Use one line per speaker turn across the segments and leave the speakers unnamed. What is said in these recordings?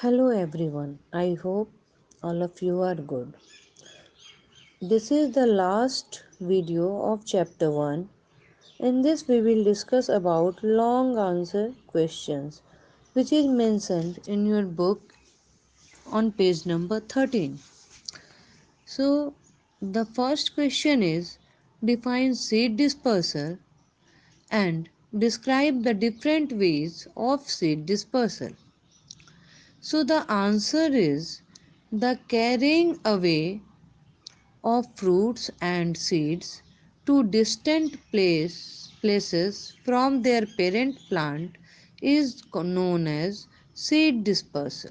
Hello everyone, I hope all of you are good. This is the last video of chapter 1. In this we will discuss about long answer questions which is mentioned in your book on page number 13. So the first question is define seed dispersal and describe the different ways of seed dispersal. So the answer is the carrying away of fruits and seeds to distant places from their parent plant is known as seed dispersal.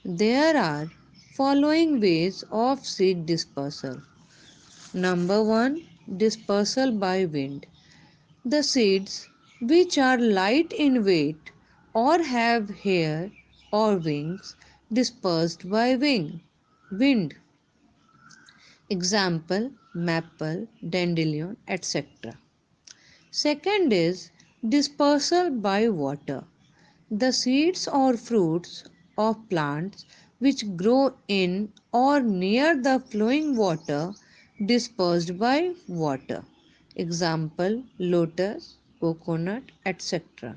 There are following ways of seed dispersal. Number 1, dispersal by wind. The seeds which are light in weight or have hair or wings dispersed by wind. Example maple, dandelion, etc. Second is dispersal by water. The seeds or fruits of plants which grow in or near the flowing water dispersed by water. Example lotus, coconut, etc.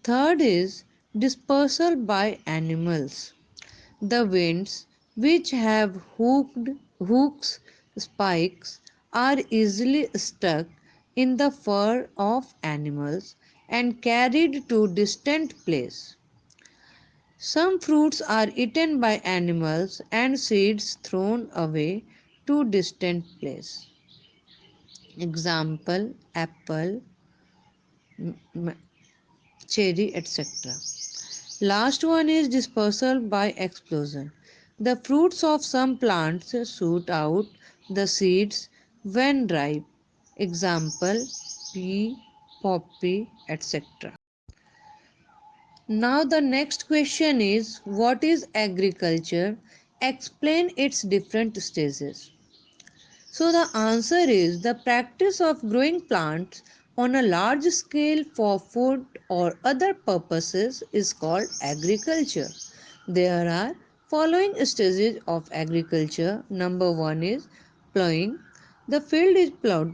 Third is dispersal by animals. The winds, which have hooks, spikes, are easily stuck in the fur of animals and carried to distant place. Some fruits are eaten by animals and seeds thrown away to distant place. Example apple, cherry, etc. Last one is dispersal by explosion. The fruits of some plants shoot out the seeds when ripe. Example pea, poppy, etc. Now the next question is what is agriculture? Explain its different stages. So the answer is the practice of growing plants on a large scale for food or other purposes is called agriculture. There are following stages of agriculture. Number 1 is plowing. The field is plowed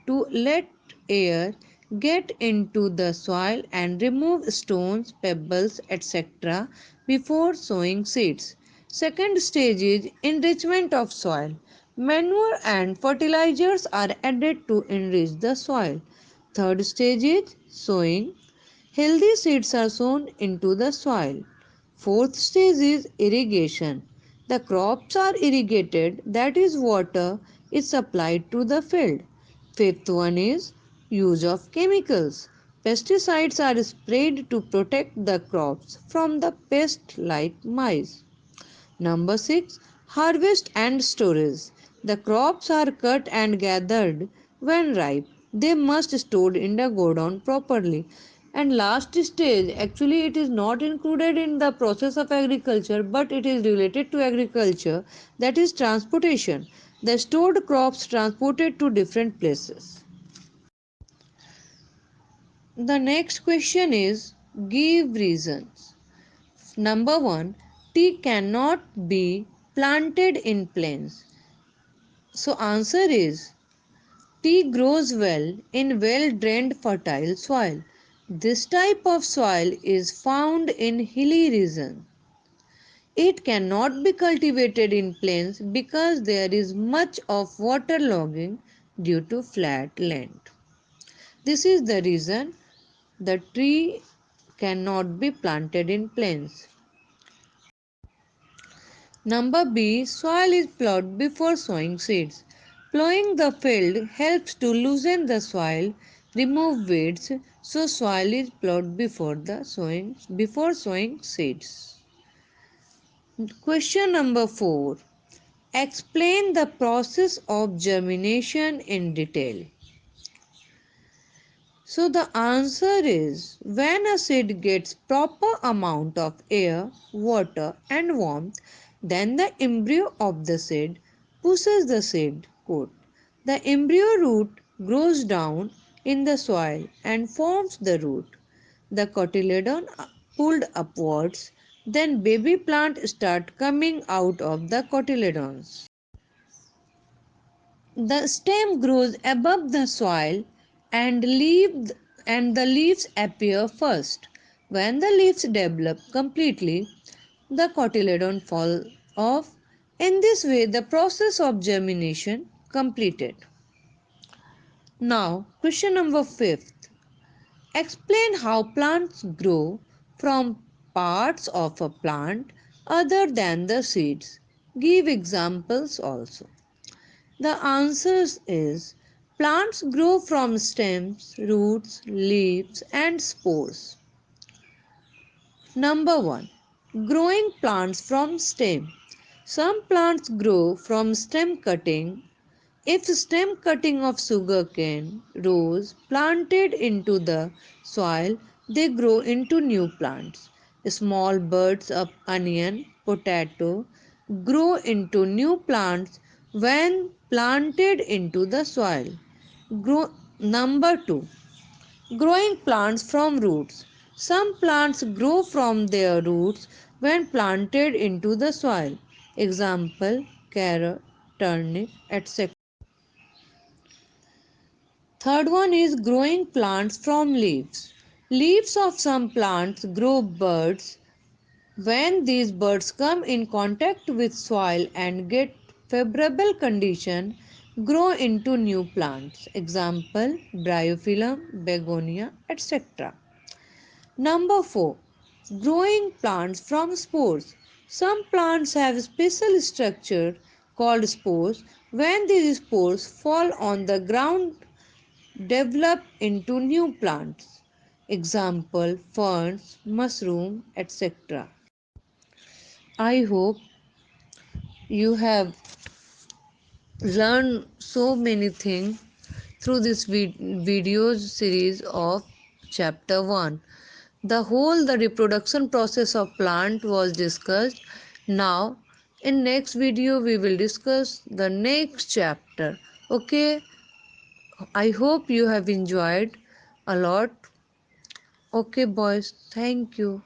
to let air get into the soil and remove stones, pebbles, etc. before sowing seeds. Second stage is enrichment of soil. Manure and fertilizers are added to enrich the soil. Third stage is sowing. Healthy seeds are sown into the soil. Fourth stage is irrigation. The crops are irrigated, that is, water is supplied to the field. Fifth one is use of chemicals. Pesticides are sprayed to protect the crops from the pests like mice. Number 6. Harvest and storage. The crops are cut and gathered when ripe. They must stored in the godown properly. And last stage, actually it is not included in the process of agriculture but it is related to agriculture, that is transportation. The stored crops transported to different places. The next question is give reasons. Number 1, tea cannot be planted in plains. So answer is tea grows well in well-drained fertile soil. This type of soil is found in hilly regions. It cannot be cultivated in plains because there is much of waterlogging due to flat land. This is the reason the tree cannot be planted in plains. Number B. Soil is plowed before sowing seeds. Plowing the field helps to loosen the soil, remove weeds, so soil is plowed before sowing seeds. Question number 4. Explain the process of germination in detail. So the answer is when a seed gets proper amount of air, water and warmth, then the embryo of the seed pushes the seed coat. The embryo root grows down in the soil and forms the root. The cotyledon pulled upwards, then baby plants start coming out of the cotyledons. The stem grows above the soil and, and the leaves appear first. When the leaves develop completely, the cotyledon falls off. In this way, the process of germination completed. Now, question number 5. Explain how plants grow from parts of a plant other than the seeds. Give examples also. The answer is plants grow from stems, roots, leaves, and spores. Number 1. Growing plants from stem. Some plants grow from stem cutting. If stem cutting of sugarcane, rose planted into the soil, they grow into new plants. Small buds of onion, potato grow into new plants when planted into the soil. Number 2. Growing plants from roots. Some plants grow from their roots when planted into the soil. Example, carrot, turnip, etc. Third one is growing plants from leaves. Leaves of some plants grow buds. When these buds come in contact with soil and get favorable condition, grow into new plants. Example, bryophyllum, begonia, etc. Number 4. Growing plants from spores. Some plants have special structure called spores. When these spores fall on the ground, develop into new plants. Example, ferns, mushroom, etc. I hope you have learned so many things through this video series of chapter 1. The reproduction process of plant was discussed. Now in next video we will discuss the next chapter. Okay, I hope you have enjoyed a lot. Okay boys, thank you.